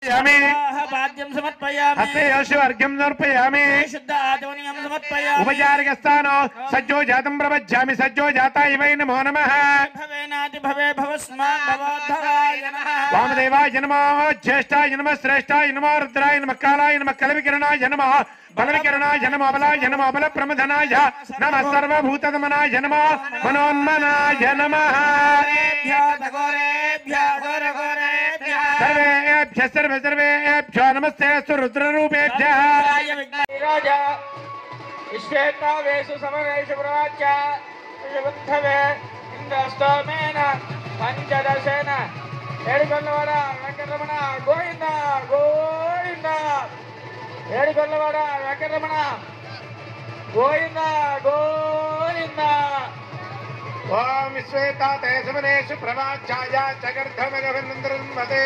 पाद्यं समर्पयामि हस्ते अर्घ्यं समर्पयामि शुद्ध आचमनीयं समर्पयामि उपचारिकस्थानो सज्जो जातं प्रवज्यामि सज्जो जाताय वै नमो नमः भवेनाति भवे भवस्मान् भवोद्धराय नमः वामदेवाय नमः ज्येष्ठाय नमः श्रेष्ठाय नमः रुद्राय नमः कालाय नमः कलविकिरणाय नमः बलविकिरणाय नमः बलाय नमः बलप्रमथनाय नमः सर्वभूतदमनाय नमः मनोन्मनाय नमः सर्वेभ्यः सर्वेभ्यो नमस्ते रुद्ररूपेभ्यः राजा विश्वेतावेषु समरेषु प्रवाच्य विबुद्धवे इंद्रस्तोमेन पंचदशेन ఏడుకొల్లవాడ వెంకటరమణ గోవింద గోవింద ఏడుకొల్లవాడ వెంకటరమణ గోవింద గోవింద ఓం విశ్వేతాతే సమరేషు ప్రవాచ్యాయ జగర్ధమగవనందరం వదే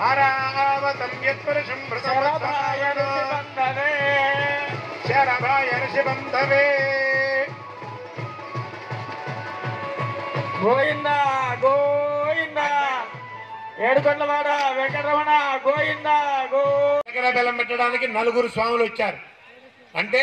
ఆరావతం యత్పురుషం ప్రసవభాయ బంధవే శరభాయ ఋషిబంధవే గోవింద గోవింద ఏడుకొండలవాడ వెంకటరమణ గోవింద దగ్గర బెల్లం పెట్టడానికి నలుగురు స్వాములు వచ్చారు. అంటే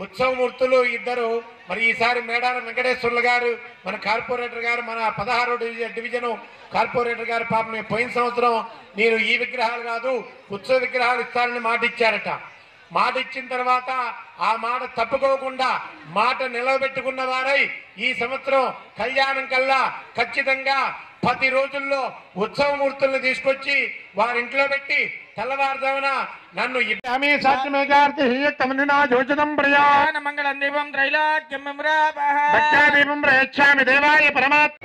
ఉత్సవమూర్తులు ఇద్దరు. మరి ఈసారి మేడారం వెంకటేశ్వర్లు గారు మన కార్పొరేటర్ గారు మన 16వ డివిజన్ కార్పొరేటర్ గారు పాపం పోయిన సంవత్సరం నేను ఈ విగ్రహాలు కాదు ఉత్సవ విగ్రహాలు ఇస్తారని మాట ఇచ్చారట. మాట ఇచ్చిన తర్వాత ఆ మాట తప్పుకోకుండా మాట నిలబెట్టుకున్న వారై ఈ సంవత్సరం కళ్యాణం కల్లా ఖచ్చితంగా 10 రోజుల్లో ఉత్సవమూర్తులను తీసుకొచ్చి వారింట్లో పెట్టి తెల్లవారుజామున నన్ను మంగళం దీపం త్రైలాక్యం దీపం ప్రయచ్చామి దేవాయ పరమాత్మ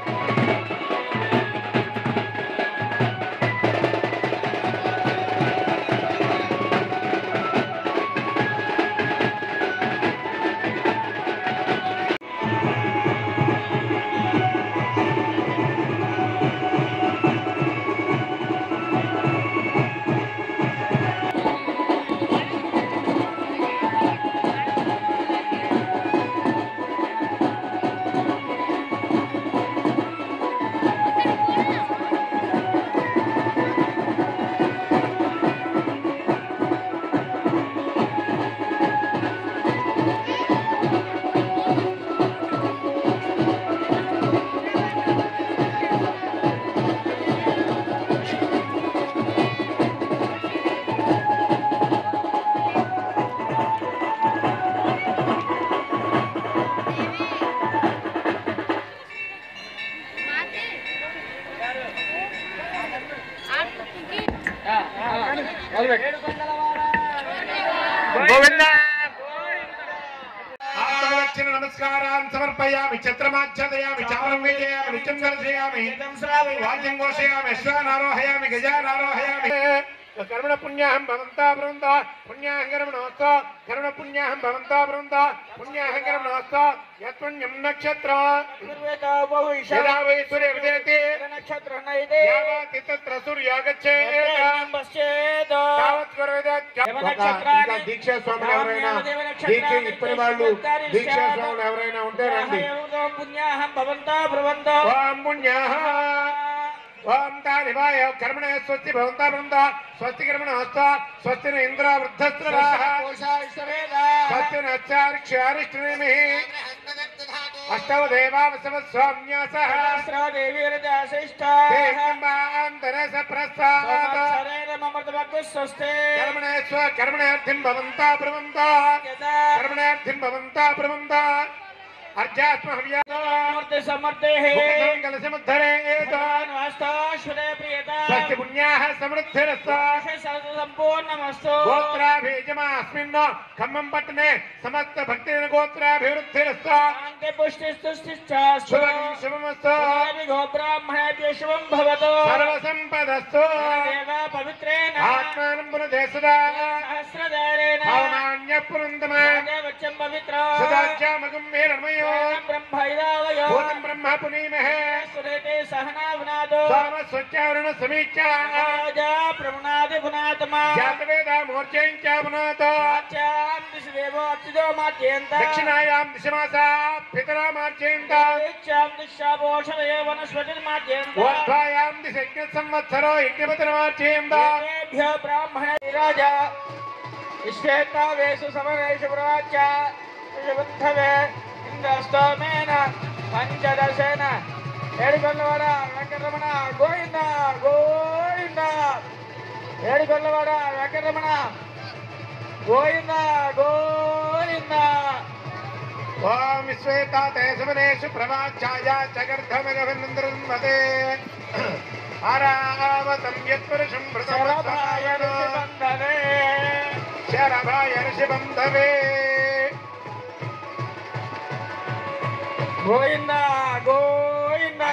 नमस्कारान् समर्पयामि छत्रमाच्छादयामि चामरं वेदयामि नित्यं दर्शयामि वाद्यं घोषयामि अश्वानारोहयामि गजानारोहयामि कर्मण पुण्याहं भवन्ता ब्रवन्ता पुण्याहं कर्मणोऽस्तु कर्मण पुण्याहं भवन्ता ब्रवन्ता पुण्याहं कर्मणोऽस्तु यत्पुण्यं नक्षत्र यदा वै सूर्य उदयते नक्षत्र नैते यावत् तत्र सूर्यो गच्छेत् तावत् करोति దీక్షా స్వాములు ఎవరైనా దీక్ష ఇప్పటి వాళ్ళు దీక్షా స్వాములు ఎవరైనా ఉంటే రండి. పుణ్యాహం భవంతా బ్రవంతా ఓం పుణ్యాహ ఓం తాలివాయ కర్మణే స్వస్తి భవంతా బృందా స్వస్తి కర్మణోస్తు స్వస్తిన ఇంద్ర వృద్ధస్త్రాః స్వస్తిన అచ్చారిక్షారిష్ఠనేమి అష్టవ దేవావసవ స్వామ్యాసః కర్మణే స్వ కర్మణార్థం భవంతా బ్రవంతా కర్మణార్థం భవంతా బ్రవంతా अर्जात्महव्यामूर्ति समर्थे मंगल समुद्धरे एतान्वास्ताश्वरे प्रियता स्वस्ति पुण्याः समृद्धिरस्तु संपूर्णमस्तु गोत्राभिजमास्मिन् खम्मं पट्टने समस्त भक्तिजन गोत्राभिवृद्धिरस्तु अन्ते पुष्टिस्तुष्टिश्चास्तु शुभमस्तु गो ब्राह्मणेभ्यो शुभं भवतु सर्वसम्पदस्तु देव पवित्रेण आत्मानं पुनदेसदा सहस्रधारेण भावनान्य पुनन्दमः देवच्चं पवित्र सदाचामगं मेरमयो ब्रह्मैरावयो भूतं ब्रह्म पुनीमहे सुरेते सहना वनादो सामस्वच्चारण समीक्षा राजा प्रमुनादि పునాతమా జాతవేద మూర్ఛయించామునాథ ఆచాం దిశదేవో అర్చిదో మాధ్యంత దక్షిణాయాం దిశమాస పితరా మార్చయంత ఇచ్చాం దిశాభోషణయే వనస్పతి మాధ్యంత ఊర్ధ్వాయాం దిశ యజ్ఞ సంవత్సరో యజ్ఞపతిన మార్చయంత ఏభ్యో బ్రాహ్మణ రాజా విశ్వేతావేషు సమరేషు ప్రాచ్య ఋషబంధవే ఇంద్రస్తోమేన పంచదశేన ఏడుకొండవాడ వెంకటరమణ గోవింద గోవింద ఏడుకొండవాడ వెంకటరమణ గోవింద గోవింద ఓం విశ్వేతాతే సమరేషు ప్రవాచ్యాయ చగర్ధమగవనందరన్మతే ఆరావతం యత్పురుషం శరభాయ భృతమస్వాయనో ఋషిబంధవే శరభాయ ఋషిబంధవే గోవింద గోవింద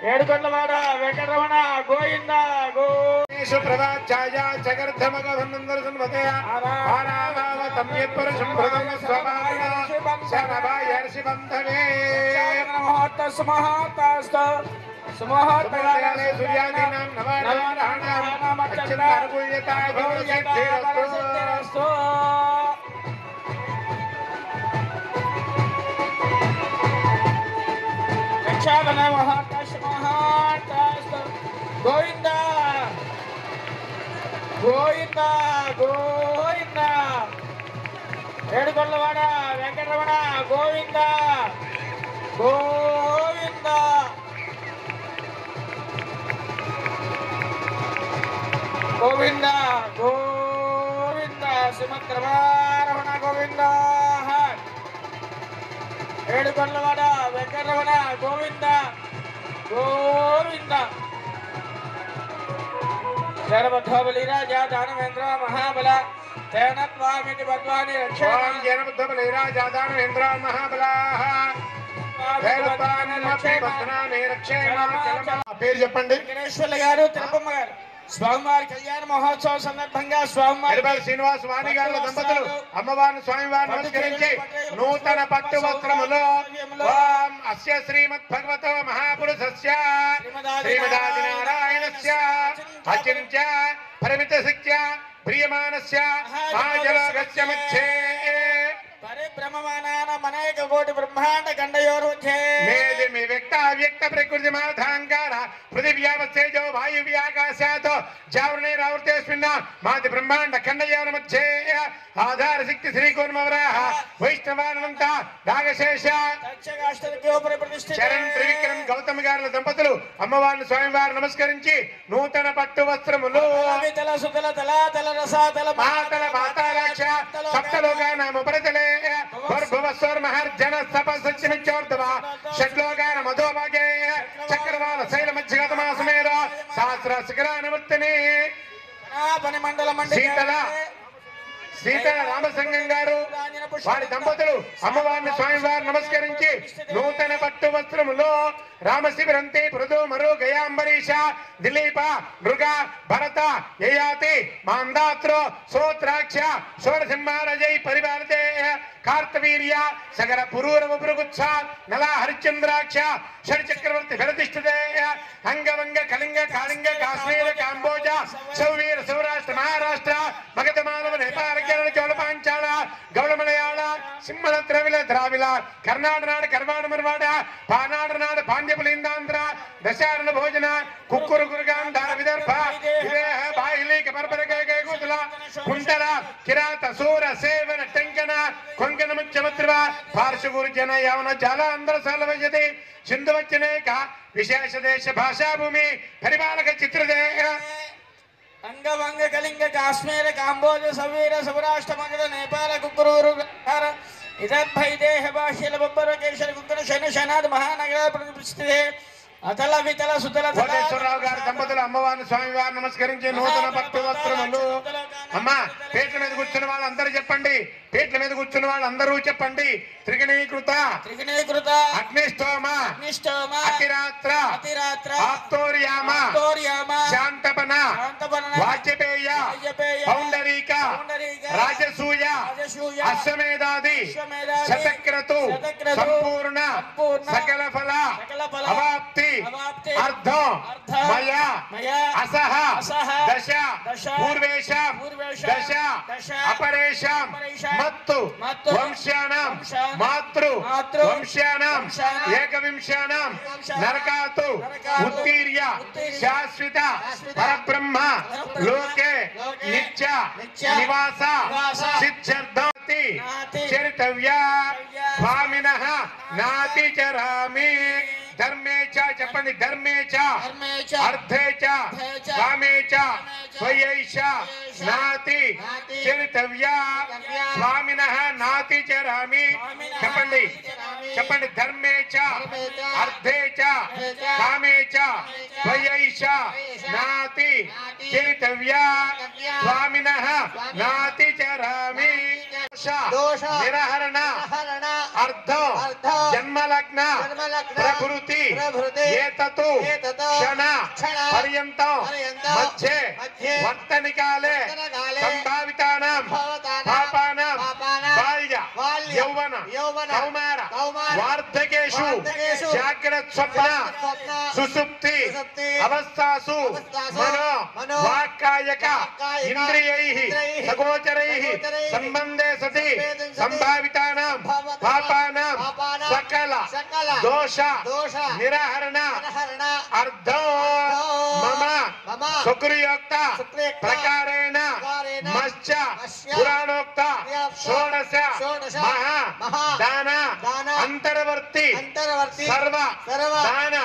ఏడుకొండవాడ వెంకటరమణ గోవింద గో ప్రవాచ్యాయ చగర్ధమగవనందరన్మతే ఆరావతం యత్పురుషం భృతమస్వాయనో శరభాయ ఋషిబంధవే సుమహోదయాలే సూర్యాదీనాం నవానాం అత్యంత అనుకూల్యతాయ భవసిద్ధిరస్తు. గోవింద గోవింద గోవింద ఏడుకొండవాడ వెంకటరమణ గోవింద గోవింద గోవింద గోవింద సుమద్రమారమణ గోవింద ఏడుకొండవాడ వెంకటరమణ గోవింద గోవింద జనబద్ధబలి రాజా దానవేంద్ర మహాబల తేనత్వామితి పద్వాని ఓం రక్షణ జనబుద్ధబలైరాజాదానేంద్ర మహాబలాః పేరు చెప్పండి. వెంకటేశ్వర్ల గారు తిరుపమ్మ గారు స్వామివారి కళ్యాణ మహోత్సవ సందర్భంగా స్వామివారి ఎడబల్ శ్రీనివాస్ వాణి గారి దంపతులు అమ్మవారిని స్వామివారిని నమస్కరించి నూతన పట్టు వస్త్రములో ఓం అస్య శ్రీమద్ భగవతో మహాపురుషస్య శ్రీమదాది నారాయణస్య అచింత్య పరిమిత శిక్ష ప్రియమానస్య మహాజలోకస్య మధ్యే పరిభ్రమమానానాం అనేక కోటి బ్రహ్మాండ ఖండయోర్మధ్యే మేదిమి వ్యక్త అవ్యక్త ప్రకృతి మాధాంగార పృథివ్యావస్తేజో వాయువ్యాకాశాత్ జావరణైరావృతేస్మిన్న మాది బ్రహ్మాండ ఖండయోర్ మధ్యే ఆధార శక్తి శ్రీకోన్మవరాహ వైష్ణవానంత నాగశేష తక్షకాష్టదిక్యోపరి ప్రతిష్ఠితే చరణ్ త్రివిక్రమ్ గౌతమ్ గారుల దంపతులు అమ్మవారిని స్వామివారిని నమస్కరించి నూతన పట్టు వస్త్రములు వితల సుతల తలాతల రసాతల మాతల మాతారాక్ష సప్తలోకానాం ఉపరితలే భూర్భువస్వర్మహర్జన తపస్సత్యమిచ్చోర్ధవ షడ్లోకాన మధోభాగే చక్రవాల శైల మధ్యగతమాసమేద సహస్ర శిఖరానువర్తిని పని మండల సీతల రామసింగం గారు వారి దంపతులు అమ్మవారిని స్వామివారిని నమస్కరించి నూతన పట్టు వస్త్రములో రామశిబిరంతి పృథు మరు గయాంబరీష దిలీప మృగ భరత యయాతి మాందాత్రో సోత్రాక్ష షోడసింహారజై పరివారతే కార్తవీర్య సగర పురూరవ పురుగుత్స నలా హరిశ్చంద్రాక్ష షడ్చక్రవర్తి ప్రతిష్ఠితే అంగవంగ కళింగ కాళింగ కాశ్మీర కాంబోజ సౌవీర సౌరాష్ట్ర మహారాష్ట్ర మగధ మానవ నేపాల కేరళ చోళ పాంచాల గౌళ మలయాళ సింహళ ద్రవిల ద్రావిల కర్ణాటక నాడు కర్వాడ మర్వాడ పానాడు నాడు పాండ్యపులిందాంధ్ర దశారణ భోజన కుక్కురు గురుగాంధార విదర్భ విదేహ బాయిలీక పర్పరకేక కూతుల కుంటల కిరాత సూర సేవన టెంకన కొంకణ ముఖ్యమంత్రివ పార్శ్వగురు జన యవన జల అందర సలవజతి సింధువచ్చనేక విశేష దేశ భాషా భూమి పరిపాలక చిత్రదేహ అంగవంగ కళింగ కాశ్మీర కాంబోజ సవీర సౌరాష్ట్ర మగధ నేపాల కుక్కురూరు ఇదర్భై దేహ భాష్యల బొబ్బర కేశర కుక్కర శన శనాథ్ మహానగర ప్రతిష్ఠితే అతల వితల సుతల కోటేశ్వరరావు గారి దంపతులు అమ్మవారిని స్వామివారిని నమస్కరించి నూతన పట్టు వస్త్రములు అమ్మా పీట్ల మీద కూర్చున్న వాళ్ళు అందరూ చెప్పండి. పీట్ల మీద కూర్చున్న వాళ్ళు అందరూ చెప్పండి. త్రిగణీకృత త్రిగుణీకృత అగ్నిష్టోమ అగ్నిష్టోమ అతిరాత్ర అతిరాత్ర ఆప్తోర్యామ ఆప్తోర్యామ శాంతపన శాంతపన వాజపేయ వాజపేయ పౌండరీక పౌండరీక రాజసూయ రాజసూయ అశ్వమేధాది అశ్వమేధాది శతక్రతు శతక్రతు సంపూర్ణ సంపూర్ణ సకల ఫల సకల ఫల అవాప్తి అవాప్తి అర్థం అర్థం మయ మయ అసహ అసహ దశ పూర్వేషాం దశ అపరేషాం మత్తు వంశానాం మాతృ వంశానాం ఏకవింశానాం నరకాతు ఉత్తీర్య శాశ్వత పరబ్రహ్మ లోకే నిత్య నివాస సిద్ధ్యర్థాతి చరితవ్యా స్వామినః నాతి చరామి ధర్మే చ చెప్పండి ధర్మే చ అర్థే చ కామే చ స్వయైష నాతి చరితవ్యా స్వామినః నాతి చరామి చెప్పండి చెప్పండి ధర్మే చ అర్థే చ కామే చ స్వయైష నాతి చరితవ్యా స్వామినః నాతి చరామి దోష నిరహరణ అర్థం జన్మలగ్న ప్రభృతి ఏతతు క్షణ పర్యంతం మధ్యే వర్తనికాలే సంభావితానాం పాపానాం బాల్య యౌవన కౌమార వార్ధకేషు జాగ్రత్త స్వప్న సుషుప్తి అవస్థాసు మనో వాక్కాయక ఇంద్రియైః సగోచరైః సంబంధే సతి సంభావితానాం పాపానాం సకల దోష నిరహరణ అర్థం మమ సుక్రియోక్త ప్రకారేణ మత్స్య పురాణోక్త షోడశ మహా దాన అంతర్వర్తి సర్వ దాన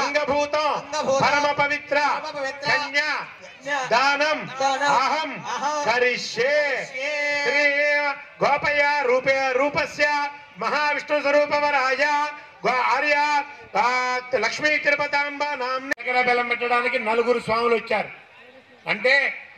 అంగభూతం పరమ పవిత్ర కన్యా దానం అహం కరిష్యే శ్రీ గోపయ రూపస్య మహావిష్ణు స్వరూపవరాయ ఆర్య లక్ష్మీ తిరుపతాంబ నామ్ని దగ్గర బెల్లం పెట్టడానికి 4 స్వాములు వచ్చారు. అంటే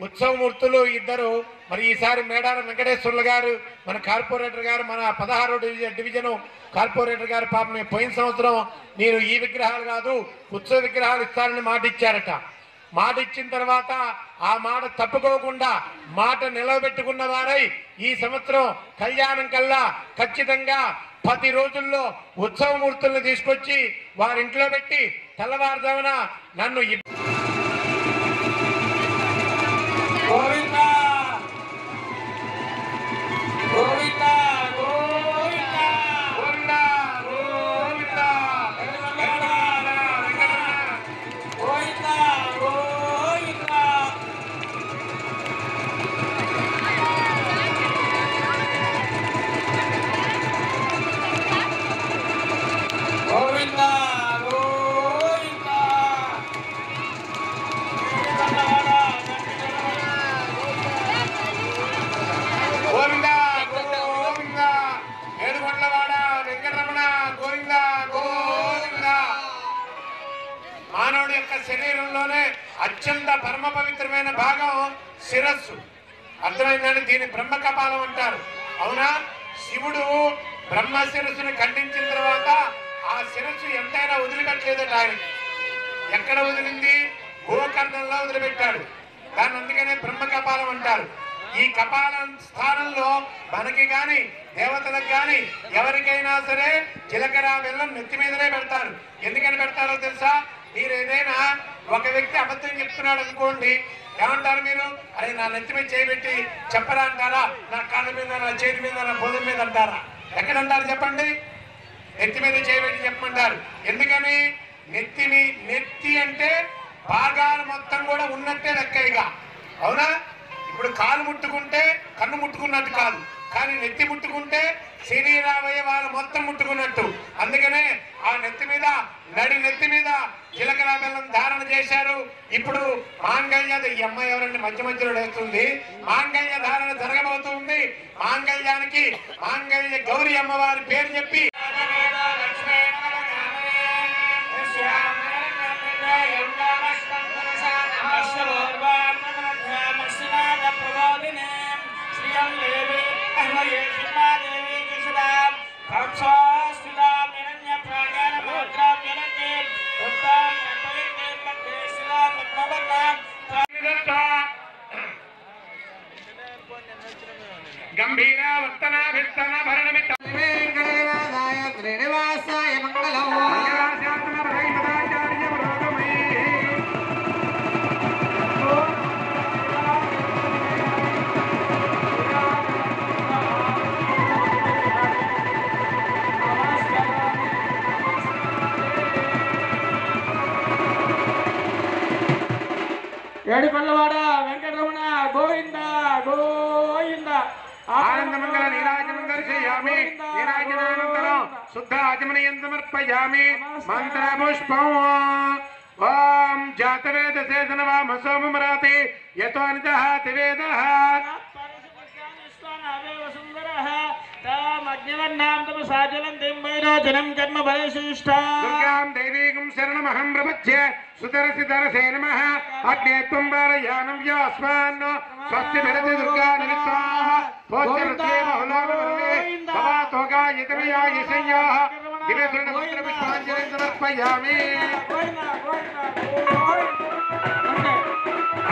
ఉత్సవమూర్తులు ఇద్దరు. మరి ఈసారి మేడారం వెంకటేశ్వర్లు గారు మన కార్పొరేటర్ గారు మన 16వ డివిజన్ కార్పొరేటర్ గారు పాపం పోయిన సంవత్సరం నేను ఈ విగ్రహాలు కాదు ఉత్సవ విగ్రహాలు ఇస్తానని మాట ఇచ్చారట. మాట ఇచ్చిన తర్వాత ఆ మాట తప్పుకోకుండా మాట నిలబెట్టుకున్న వారై ఈ సంవత్సరం కళ్యాణం కల్లా ఖచ్చితంగా 10 రోజుల్లో ఉత్సవమూర్తులను తీసుకొచ్చి వారింట్లో పెట్టి తెల్లవారుజామున నన్ను మానవుడి యొక్క శరీరంలోనే అత్యంత పరమ పవిత్రమైన భాగం శిరస్సు. అర్థమైందని దీన్ని బ్రహ్మ కపాలం అంటారు. అవునా? శివుడు బ్రహ్మ శిరస్సును ఖండించిన తర్వాత ఆ శిరస్సు ఎంతైనా వదిలిపెట్టలేదట ఆయనకి. ఎక్కడ వదిలింది? గోకర్ణంలో వదిలిపెట్టాడు. దాన్ని అందుకనే బ్రహ్మ కపాలం అంటారు. ఈ కపాలం స్థానంలో మనకి గాని దేవతలకు గాని ఎవరికైనా సరే జీలకర్ర బెల్లం నెత్తి మీదనే పెడతారు. ఎందుకని పెడతారో తెలుసా? మీరు ఏదైనా ఒక వ్యక్తి అబద్ధం చెప్తున్నాడు అనుకోండి, ఏమంటారు మీరు? అరే నా నెత్తి మీద చేయబెట్టి చెప్పరా అంటారా? నా కాళ్ళ మీద, నా చేతి మీద, నా భుజం మీద అంటారా? ఎక్కడంటారు చెప్పండి? నెత్తి మీద చేయబెట్టి చెప్పమంటారు. ఎందుకని? నెత్తి అంటే భాగాలు మొత్తం కూడా ఉన్నట్టే లెక్కగా. అవునా? ఇప్పుడు కాలు ముట్టుకుంటే కన్ను ముట్టుకున్నట్టు కాదు, కానీ నెత్తి ముట్టుకుంటే శరీరావయవాలు మొత్తం ముట్టుకున్నట్టు. అందుకనే ఆ నెత్తి మీద నెత్తి మీద జీలకర్ర బెల్లం ధారణ చేశారు. ఇప్పుడు మాంగళ్య, ఈ అమ్మాయి ఎవరండి మధ్య మధ్యలో వేస్తుంది, మాంగళ్య ధారణ జరగబోతుంది. మాంగళ్యానికి మాంగళ్య గౌరీ అమ్మవారి పేరు చెప్పి గంభీర వర్తనాభిస్తన భరణమిత శ్రీనివాసాయ మంగళం. మడికొల్లవాడ వెంకటరమణ గోవింద గోవింద ఆనందమంగళ నీరాజనం దర్శయామి నీరాజనానంతరం శుద్ధ ఆచమనీయం సమర్పయామి మంత్రపుష్పం ఓం జాతవేదసేదనవామ సోమమరాతి యతోనితః తివేదః దుర్గాం దేవీకం శరణమహం ప్రపద్యే సుదరసిధరసే నమః అగ్నే త్వం వారయానం వ్యాస్మాన్ స్వస్తి భరతి దుర్గా నిమిత్తాః పోత్యరుత్రే బహుళానవర్వే భవాతోగాయతమయాయశయ్యాః దివే సువర్ణముద్ర పుష్పాంజలిం సమర్పయామి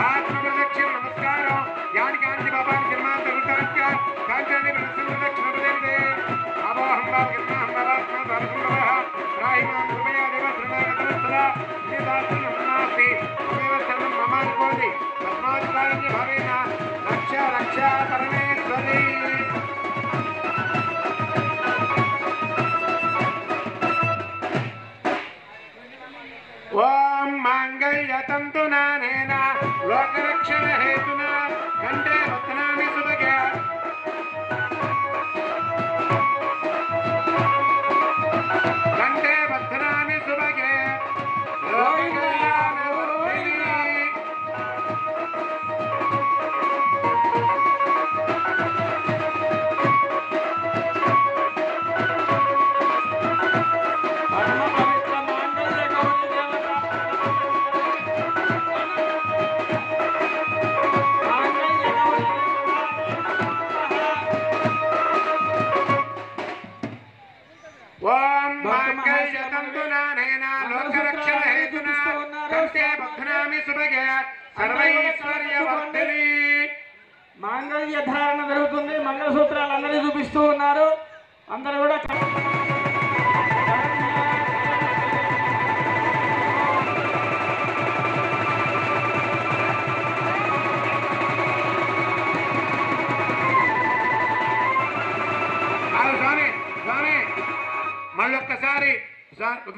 ఆత్మప్రదక్షిణ నమస్కారం యాని కాంచి బాబాని జన్మాంతరుతాంచ కాంచాని ప్రదక్షిణ ప్రదేవతే అవాహం భాగర్మహం వరాత్మ ధర్మవః రాహిమాం కృపయా దేవ శరణాగతవత్సల నిదాసనం నాస్తి తమేవ సర్వం మమానుకోది తస్మాత్ కారణ్య భవేన రక్ష రక్ష పరమేశ్వరి ఓం మాంగళ్యతంతునా నేన లోకరక్షణ హేతునా కంఠే రత్నామి సుభగే కంఠే బధ్నామి సుభగే ఓం మాంగళ్యతంతునా నేన లోకరక్షణ హేతునా కంఠే బధ్నామి సుభగే సర్వైశ్వర్యవర్ధిని మాంగళ్య ధారణ జరుగుతుంది. మంగళసూత్రాలు అందరూ చూపిస్తూ ఉన్నారు. అందరూ కూడా స్వామి స్వామి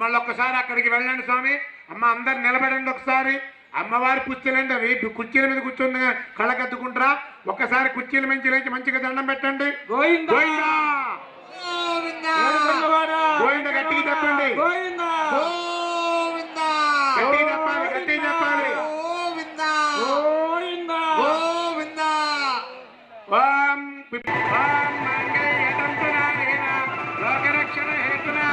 మళ్ళొక్కసారి అక్కడికి వెళ్ళండి స్వామి. అమ్మ అందరు నిలబడండి ఒకసారి. అమ్మవారి కుర్చీలండి అవి కుర్చీల మీద కూర్చుని కళ్ళకద్దుకుంటారా. ఒక్కసారి కుర్చీల మంచి లేచి మంచిగా దండం పెట్టండి. గోవిందా గోవింద గట్టిగా చెప్పండి. గట్టిగా చెప్పాలి గట్టిగా చెప్పాలి. ఓం మంగళ్యతంతునా నేన లోకరక్షణ హేతునా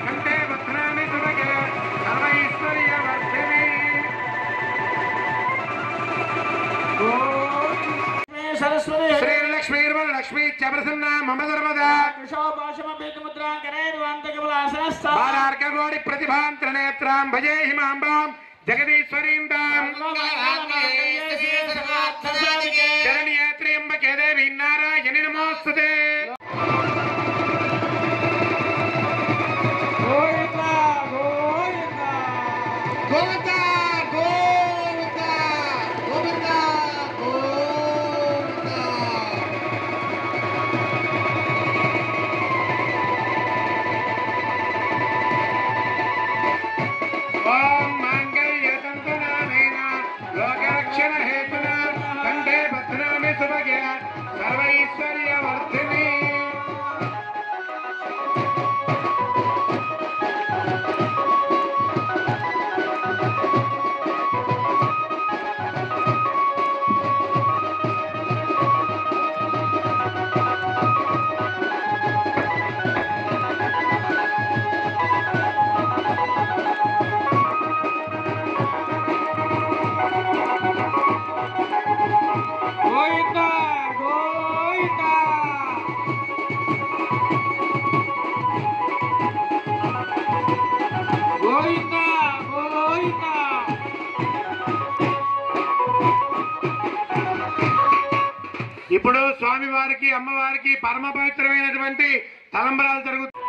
కంఠే బధ్నామి సుభగే సర్వైశ్వర్యవర్ధిని సరస్వతి శ్రీలక్ష్మీర్వరలక్ష్మీ చ మమ సర్వదా బాలార్కగోడి ప్రతిభాంతరనేత్రాం భజే హిమాంబాం జగదీశ్వరీం తాం శరణ్యే త్ర్యంబకే దేవి నారాయణి నమోస్తుతే. ఓం మాంగళ్యతంతునా నేన లోకరక్షణ హేతునా కంఠే బధ్నామి సుభగే సర్వైశ్వర్యవర్ధిని గోవిందా గోవిందా గోవిందా గోవిందా. ఇప్పుడు స్వామివారికి అమ్మవారికి పరమ పవిత్రమైనటువంటి తలంబరాలు జరుగుతాయి.